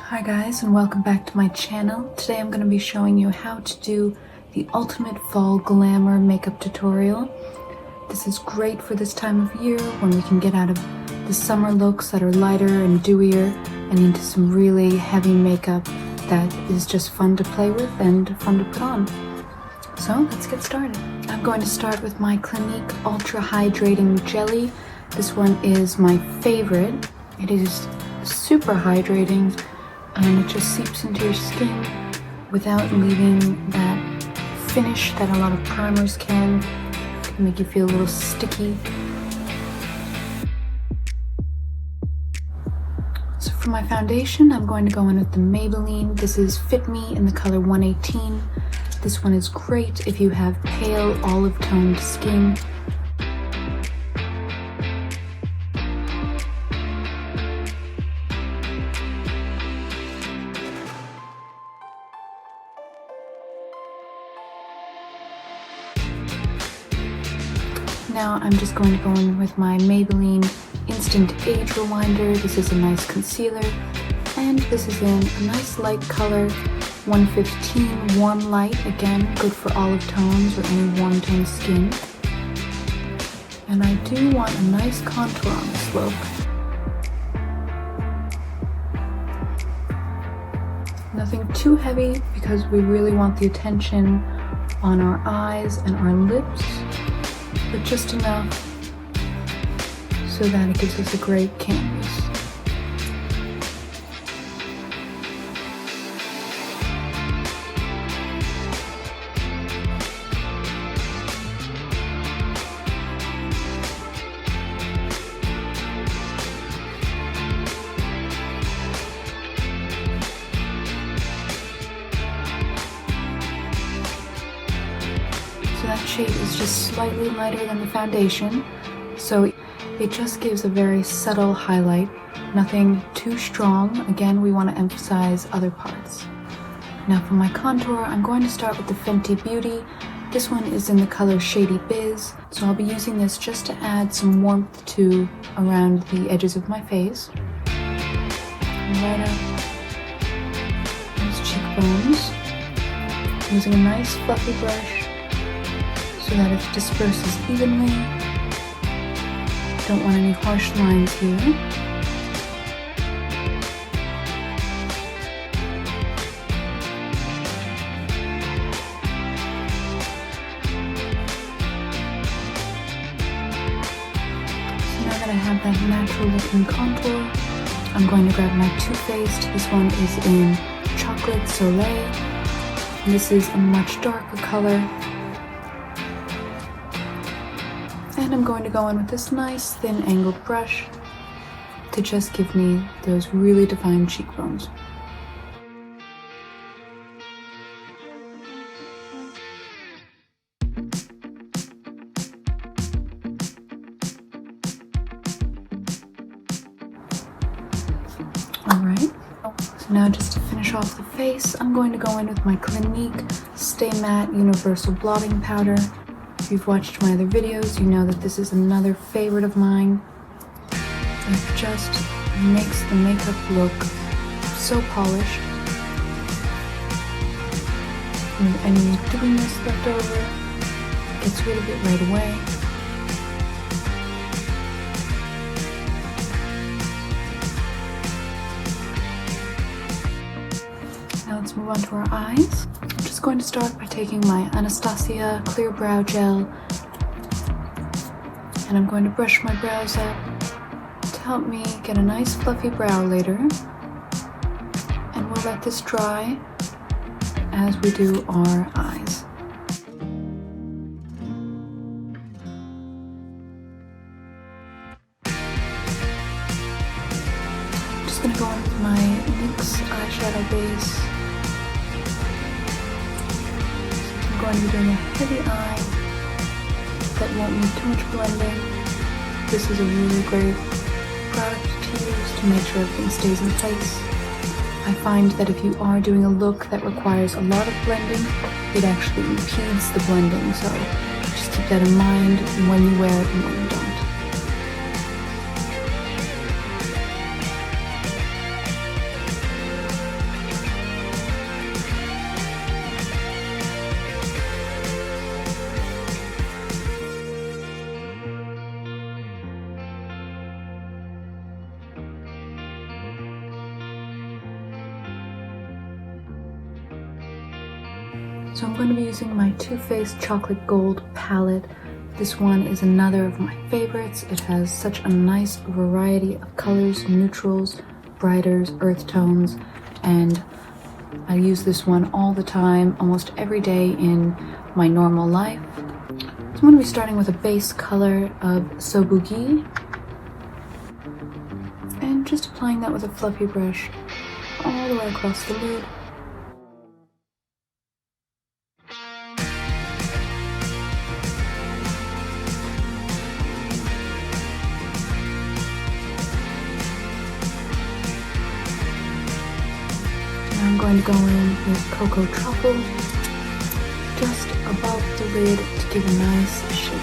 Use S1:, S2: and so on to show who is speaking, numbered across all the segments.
S1: Hi guys, and welcome back to my channel. Today I'm going to be showing you how to do the ultimate fall glamour makeup tutorial. This is great for this time of year when we can get out of the summer looks that are lighter and dewier and into some really heavy makeup that is just fun to play with and fun to put on. So let's get started. I'm going to start with my Clinique Ultra Hydrating Jelly. This one is my favorite. It is super hydrating and it just seeps into your skin without leaving that finish that a lot of primers can make you feel a little sticky. So for my foundation, I'm going to go in with the Maybelline. This is Fit Me in the color 118. This one is great if you have pale olive toned skin. Now I'm just going to go in with my Maybelline Instant Age Rewinder. This is a nice concealer, and this is in a nice light color, 115 Warm Light. Again, good for olive tones or any warm toned skin. And I do want a nice contour on this look. Nothing too heavy because we really want the attention on our eyes and our lips, but just enough so that it gives us a great canvas. That shade is just slightly lighter than the foundation, so it just gives a very subtle highlight, nothing too strong. Again, we want to emphasize other parts. Now for my contour, I'm going to start with the Fenty Beauty. This one is in the color Shady Biz, so I'll be using this just to add some warmth to around the edges of my face. Right up those cheekbones, using a nice fluffy brush so that it disperses evenly. Don't want any harsh lines here. So now that I have that natural looking contour, I'm going to grab my Too Faced. This one is in Chocolate Soleil. And this is a much darker color. And I'm going to go in with this nice thin angled brush to just give me those really defined cheekbones. Alright, so now just to finish off the face, I'm going to go in with my Clinique Stay Matte Universal Blotting Powder. If you've watched my other videos, you know that this is another favorite of mine. It just makes the makeup look so polished. And any dewiness left over gets rid of it right away. Now let's move on to our eyes. I'm just going to start by taking my Anastasia Clear Brow Gel, and I'm going to brush my brows up to help me get a nice fluffy brow later. And we'll let this dry as we do our eyes. I'm just going to go in with my NYX eyeshadow base. I'm going to be doing a heavy eye that won't need too much blending. This is a really great product to use to make sure everything stays in place. I find that if you are doing a look that requires a lot of blending, it actually impedes the blending, so just keep that in mind when you wear it and when you don't. So I'm going to be using my Too Faced Chocolate Gold palette. This one is another of my favorites. It has such a nice variety of colors, neutrals, brighters, earth tones, and I use this one all the time, almost every day in my normal life. So I'm going to be starting with a base color of Sobugi and just applying that with a fluffy brush all the way across the lid. I'm going to go in with Cocoa Truffle just above the lid to give a nice shape.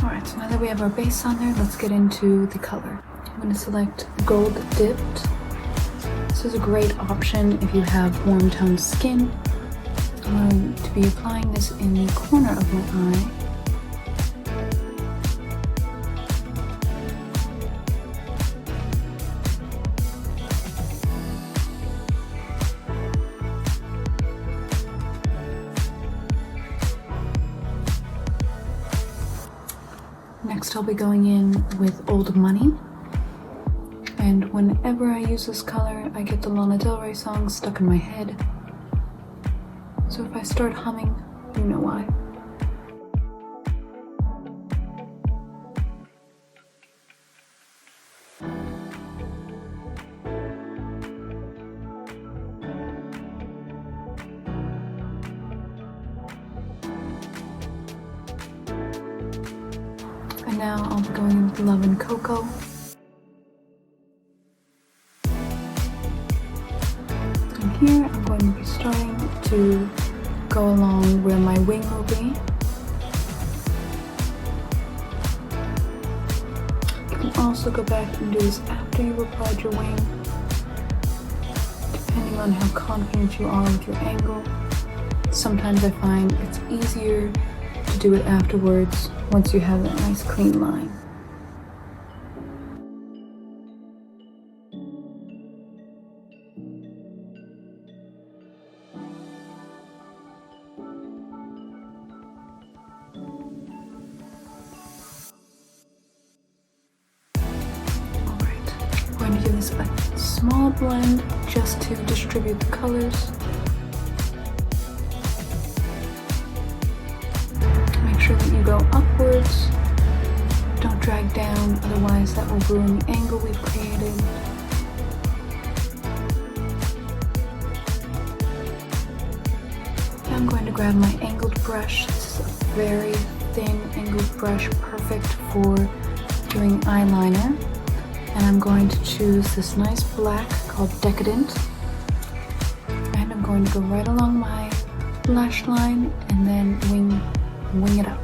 S1: Alright, so now that we have our base on there, let's get into the color. I'm going to select Gold Dipped. This is a great option if you have warm toned skin. I'm going to be applying this in the corner of my eye. Next I'll be going in with Old Money, and whenever I use this color I get the Lana Del Rey song stuck in my head, so if I start humming, you know why. And now I'll be going in with Love and Cocoa. And here I'm going to be starting to go along where my wing will be. You can also go back and do this after you've applied your wing, depending on how confident you are with your angle. Sometimes I find it's easier to do it afterwards once you have that nice clean line. Alright, I'm going to give this a small blend just to distribute the colors. That you go upwards, don't drag down, otherwise that will ruin the angle we've created. Now I'm going to grab my angled brush. This is a very thin angled brush, perfect for doing eyeliner. And I'm going to choose this nice black called Decadent. And I'm going to go right along my lash line and then wing it up.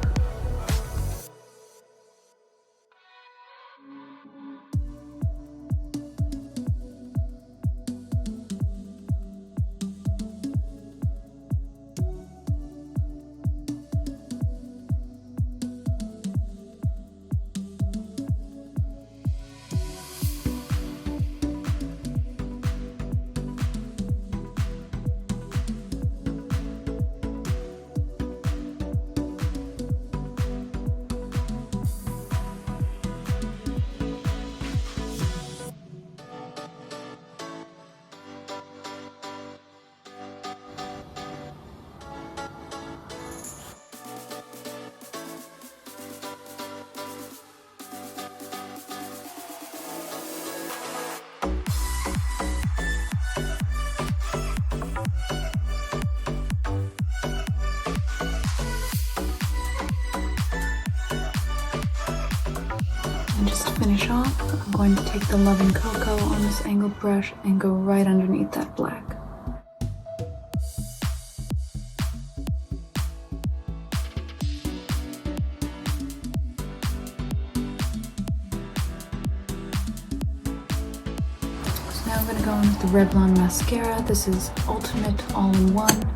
S1: finish off, I'm going to take the Love and Cocoa on this angled brush and go right underneath that black. So now I'm going to go in with the Revlon mascara. This is Ultimate All-in-One.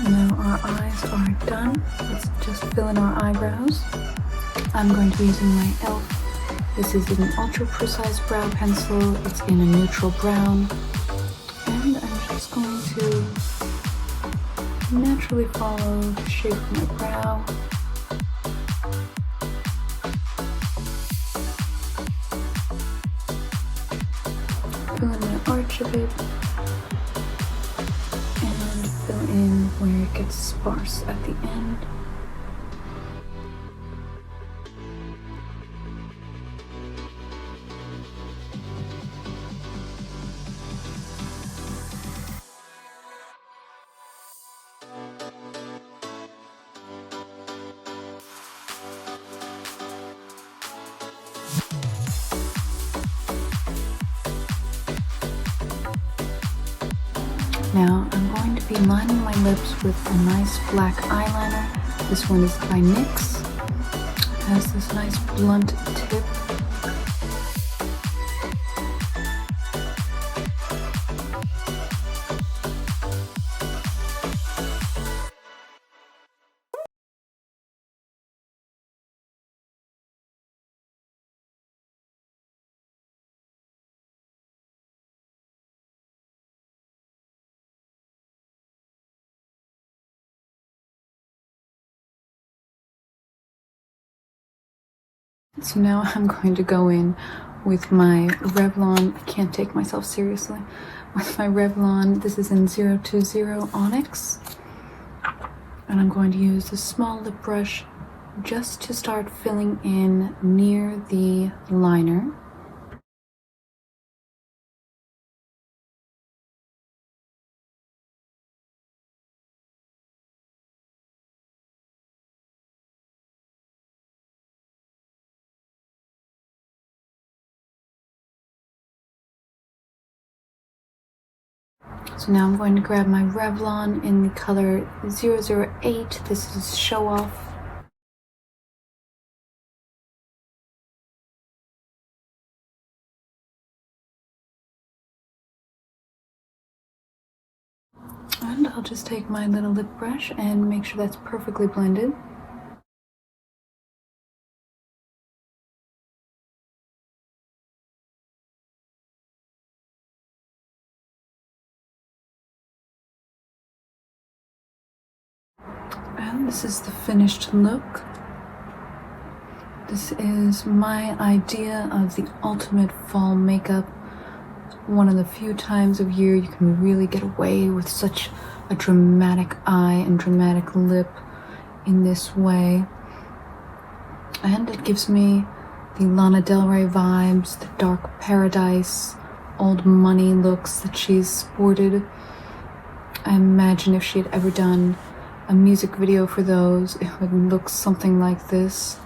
S1: Now our eyes are done. Let's just fill in our eyebrows. I'm going to be using my e.l.f. This is an ultra precise brow pencil. It's in a neutral brown. And I'm just going to naturally follow the shape of my brow. Fill in an arch a bit. Fill in where it gets sparse at the end. Now I'm going to be lining my lips with a nice black eyeliner. This one is by NYX. It has this nice blunt tip. So now I'm going to go in with my Revlon, I can't take myself seriously, with my Revlon, this is in 020 Onyx. And I'm going to use a small lip brush just to start filling in near the liner. So now I'm going to grab my Revlon in the color 008. This is Show Off. And I'll just take my little lip brush and make sure that's perfectly blended. And this is the finished look. This is my idea of the ultimate fall makeup. One of the few times of year you can really get away with such a dramatic eye and dramatic lip in this way. And it gives me the Lana Del Rey vibes, the dark paradise, old money looks that she's sported. I imagine if she had ever done a music video for those, it would look something like this.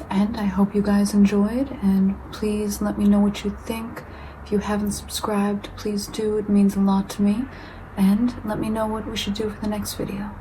S1: And I hope you guys enjoyed, and please let me know what you think. If you haven't subscribed, please do, it means a lot to me. And let me know what we should do for the next video.